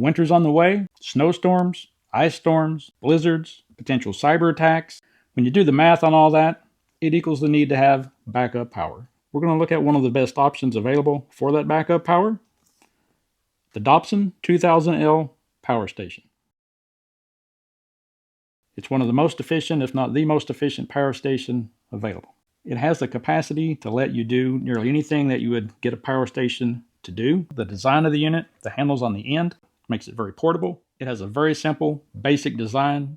Winter's on the way, snowstorms, ice storms, blizzards, potential cyber attacks. When you do the math on all that, it equals the need to have backup power. We're going to look at one of the best options available for that backup power, the Dabbsson 2000L power station. It's one of the most efficient, if not the most efficient power station available. It has the capacity to let you do nearly anything that you would get a power station to do. The design of the unit, the handles on the end, makes it very portable. It has a very simple, basic design.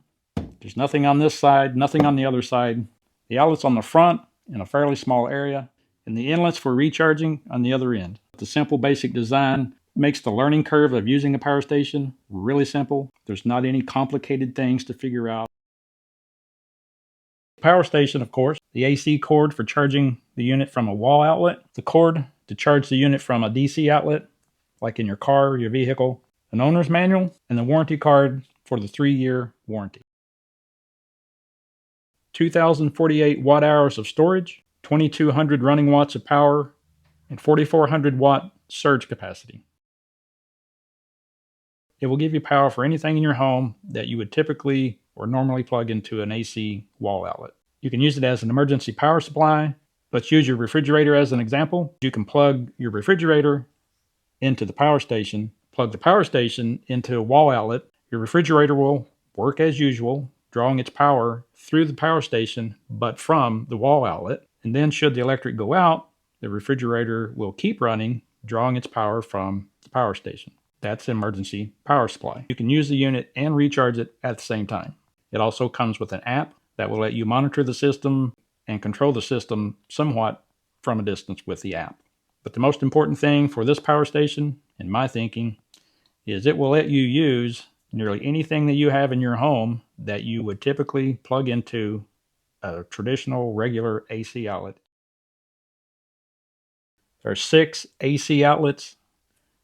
There's nothing on this side, nothing on the other side. The outlet's on the front in a fairly small area, and the inlets for recharging on the other end. The simple, basic design makes the learning curve of using a power station really simple. There's not any complicated things to figure out. Power station, of course, the AC cord for charging the unit from a wall outlet, the cord to charge the unit from a DC outlet, like in your car or your vehicle, an owner's manual, and the warranty card for the 3-year warranty. 2,048 watt hours of storage, 2,200 running watts of power, and 4,400 watt surge capacity. It will give you power for anything in your home that you would typically or normally plug into an AC wall outlet. You can use it as an emergency power supply. Let's use your refrigerator as an example. You can plug your refrigerator into the power station, plug the power station into a wall outlet. Your refrigerator will work as usual, drawing its power through the power station, but from the wall outlet. And then should the electric go out, the refrigerator will keep running, drawing its power from the power station. That's an emergency power supply. You can use the unit and recharge it at the same time. It also comes with an app that will let you monitor the system and control the system somewhat from a distance with the app. But the most important thing for this power station, in my thinking, is it will let you use nearly anything that you have in your home that you would typically plug into a traditional regular AC outlet. There are 6 AC outlets.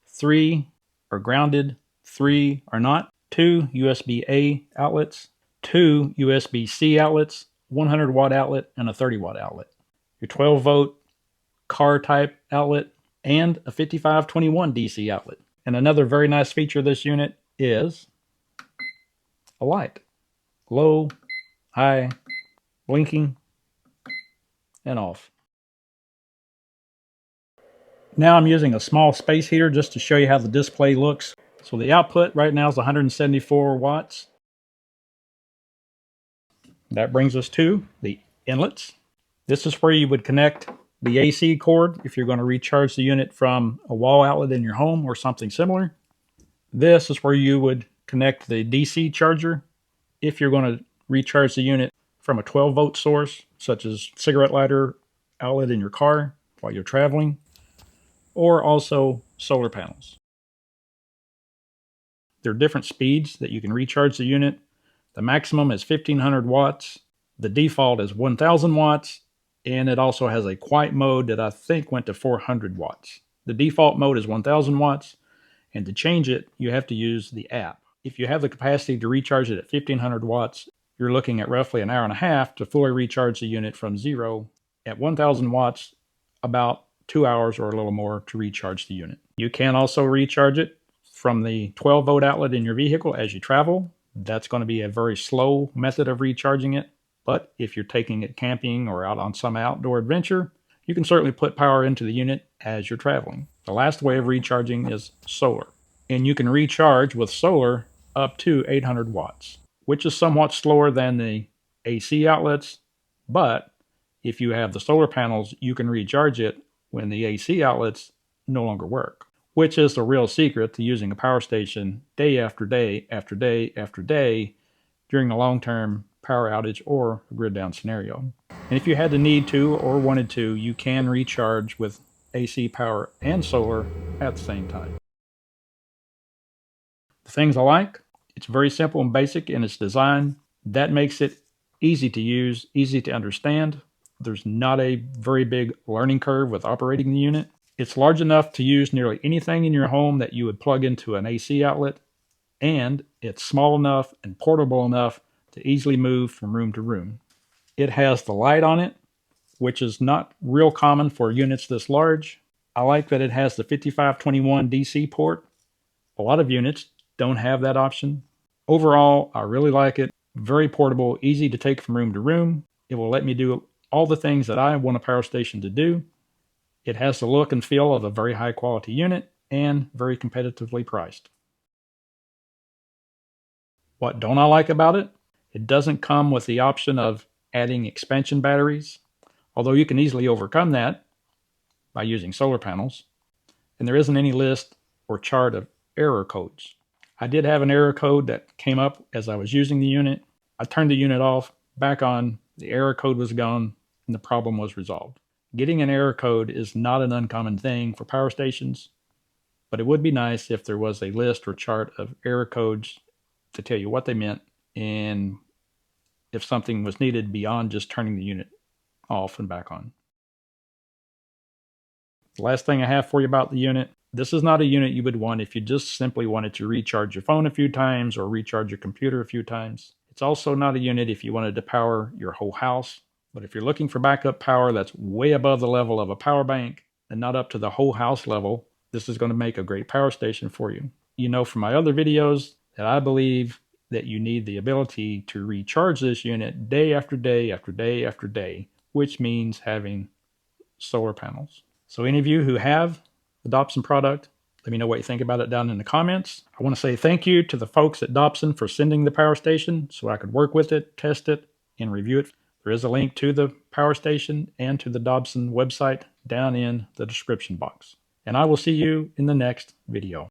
3 are grounded, 3 are not. 2 USB-A outlets, 2 USB-C outlets, 100 watt outlet, and a 30 watt outlet. Your 12 volt car type outlet, and a 5521 DC outlet. And another very nice feature of this unit is a light. Low, high, blinking, and off. Now I'm using a small space heater just to show you how the display looks. So the output right now is 174 watts. That brings us to the inlets. This is where you would connect the AC cord if you're going to recharge the unit from a wall outlet in your home or something similar. This is where you would connect the DC charger if you're going to recharge the unit from a 12 volt source, such as cigarette lighter outlet in your car while you're traveling, or also solar panels. There are different speeds that you can recharge the unit. The maximum is 1,500 watts. The default is 1,000 watts. And it also has a quiet mode that I think went to 400 watts. The default mode is 1,000 watts. And to change it, you have to use the app. If you have the capacity to recharge it at 1,500 watts, you're looking at roughly an hour and a half to fully recharge the unit from 0. At 1,000 watts, about 2 hours or a little more to recharge the unit. You can also recharge it from the 12 volt outlet in your vehicle as you travel. That's going to be a very slow method of recharging it. But if you're taking it camping or out on some outdoor adventure, you can certainly put power into the unit as you're traveling. The last way of recharging is solar. And you can recharge with solar up to 800 watts, which is somewhat slower than the AC outlets. But if you have the solar panels, you can recharge it when the AC outlets no longer work, which is the real secret to using a power station day after day after day after day during a long-term power outage or a grid down scenario. And if you had the need to or wanted to, you can recharge with AC power and solar at the same time. The things I like, it's very simple and basic in its design. That makes it easy to use, easy to understand. There's not a very big learning curve with operating the unit. It's large enough to use nearly anything in your home that you would plug into an AC outlet, and it's small enough and portable enough to easily move from room to room. It has the light on it, which is not real common for units this large. I like that it has the 5521 DC port. A lot of units don't have that option. Overall, I really like it. Very portable, easy to take from room to room. It will let me do all the things that I want a power station to do. It has the look and feel of a very high quality unit and very competitively priced. What don't I like about it? It doesn't come with the option of adding expansion batteries, although you can easily overcome that by using solar panels. And there isn't any list or chart of error codes. I did have an error code that came up as I was using the unit. I turned the unit off, back on, the error code was gone, and the problem was resolved. Getting an error code is not an uncommon thing for power stations, but it would be nice if there was a list or chart of error codes to tell you what they meant and if something was needed beyond just turning the unit off and back on. The last thing I have for you about the unit, this is not a unit you would want if you just simply wanted to recharge your phone a few times or recharge your computer a few times. It's also not a unit if you wanted to power your whole house. But if you're looking for backup power that's way above the level of a power bank and not up to the whole house level, this is going to make a great power station for you. You know from my other videos that I believe that you need the ability to recharge this unit day after day after day after day, which means having solar panels. So any of you who have the Dabbsson product, let me know what you think about it down in the comments. I want to say thank you to the folks at Dabbsson for sending the power station so I could work with it, test it, and review it. There is a link to the power station and to the Dabbsson website down in the description box. And I will see you in the next video.